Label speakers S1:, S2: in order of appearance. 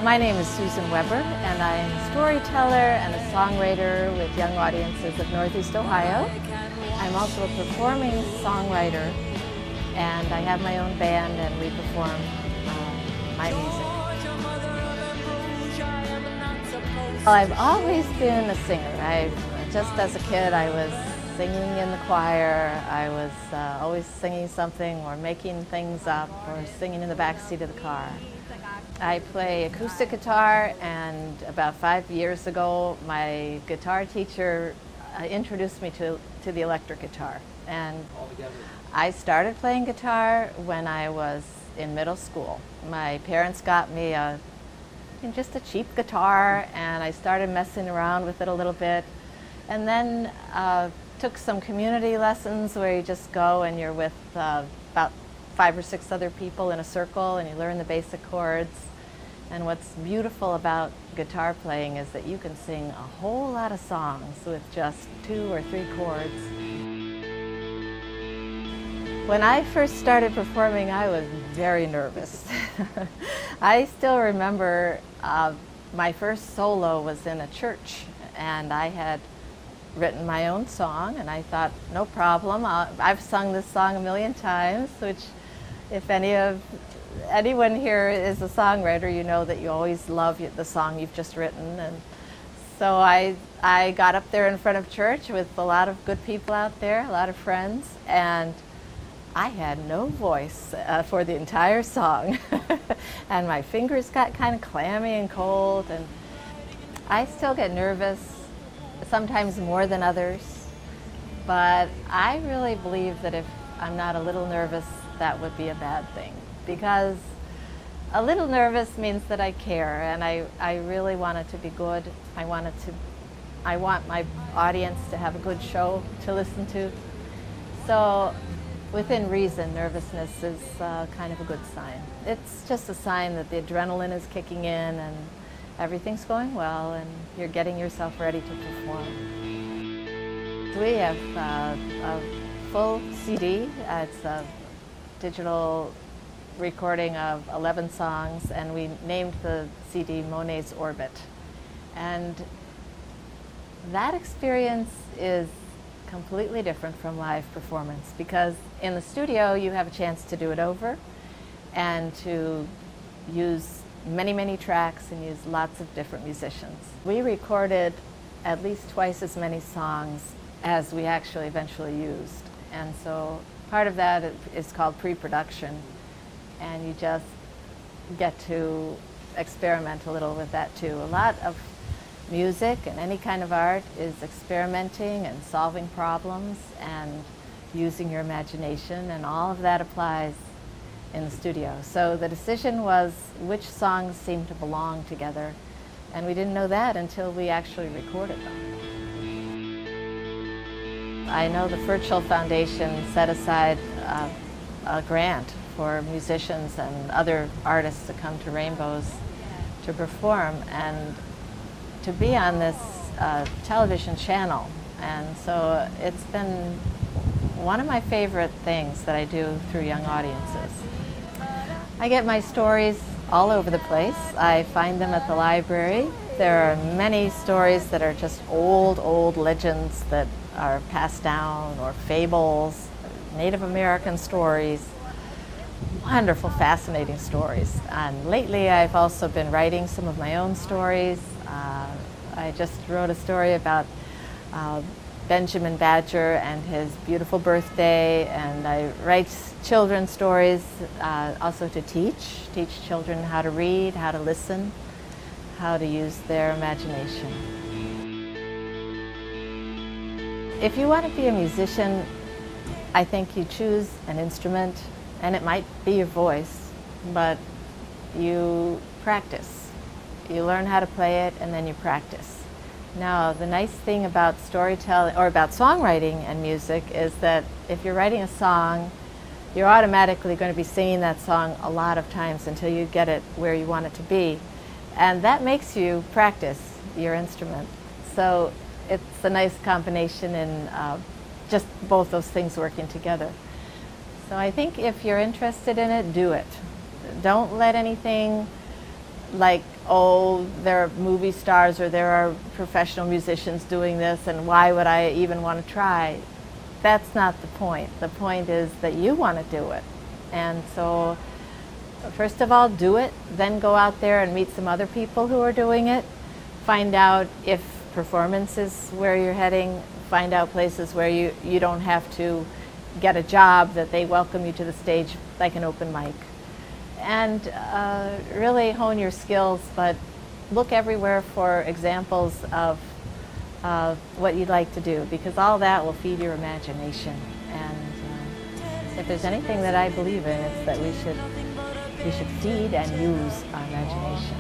S1: My name is Susan Weber, and I'm a storyteller and a songwriter with young audiences of Northeast Ohio. I'm also a performing songwriter, and I have my own band, and we perform my music. Well, I've always been a singer. Just as a kid, I was singing in the choir. I was always singing something or making things up or singing in the back seat of the car. I play acoustic guitar, and about 5 years ago my guitar teacher introduced me to the electric guitar. And I started playing guitar when I was in middle school. My parents got me just a cheap guitar, and I started messing around with it a little bit, and then took some community lessons where you just go and you're with about 5 or 6 other people in a circle, and you learn the basic chords. And what's beautiful about guitar playing is that you can sing a whole lot of songs with just 2 or 3 chords. When I first started performing, I was very nervous. I still remember my first solo was in a church, and I had written my own song, and I thought, no problem. I've sung this song a million times, which if anyone here is a songwriter, you know that you always love the song you've just written. And so I got up there in front of church with a lot of good people out there, a lot of friends, and I had no voice for the entire song. And my fingers got kind of clammy and cold, and I still get nervous, sometimes more than others, but I really believe that if I'm not a little nervous, that would be a bad thing, because a little nervous means that I care, and I really want it to be good. I want my audience to have a good show to listen to. So within reason, nervousness is kind of a good sign. It's just a sign that the adrenaline is kicking in and everything's going well and you're getting yourself ready to perform. We have a full CD. It's a digital recording of 11 songs, and we named the CD Monet's Orbit. And that experience is completely different from live performance, because in the studio you have a chance to do it over and to use many tracks and use lots of different musicians. We recorded at least twice as many songs as we actually eventually used, and so part of that is called pre-production, and you just get to experiment a little with that too. A lot of music and any kind of art is experimenting and solving problems and using your imagination, and all of that applies in the studio. So the decision was which songs seemed to belong together, and we didn't know that until we actually recorded them. I know the Ferchill Foundation set aside a grant for musicians and other artists to come to Rainbows to perform and to be on this television channel. And so it's been one of my favorite things that I do through young audiences. I get my stories all over the place. I find them at the library. There are many stories that are just old legends that are passed down, or fables, Native American stories, wonderful, fascinating stories. And lately I've also been writing some of my own stories. I just wrote a story about Benjamin Badger and his beautiful birthday, and I write children's stories also to teach children how to read, how to listen, how to use their imagination. If you want to be a musician, I think you choose an instrument, and it might be your voice, but you practice. You learn how to play it, and then you practice. Now, the nice thing about storytelling, or about songwriting and music, is that if you're writing a song, you're automatically going to be singing that song a lot of times until you get it where you want it to be. And that makes you practice your instrument. So it's a nice combination in just both those things working together. So I think if you're interested in it, do it. Don't let anything like oh, there are movie stars or there are professional musicians doing this, and why would I even want to try? That's not the point. The point is that you want to do it. And so, first of all, do it, then go out there and meet some other people who are doing it. Find out if performance is where you're heading. Find out places where you don't have to get a job, that they welcome you to the stage like an open mic. And really hone your skills, but look everywhere for examples of what you'd like to do, because all that will feed your imagination. And if there's anything that I believe in, it's that we should feed and use our imagination.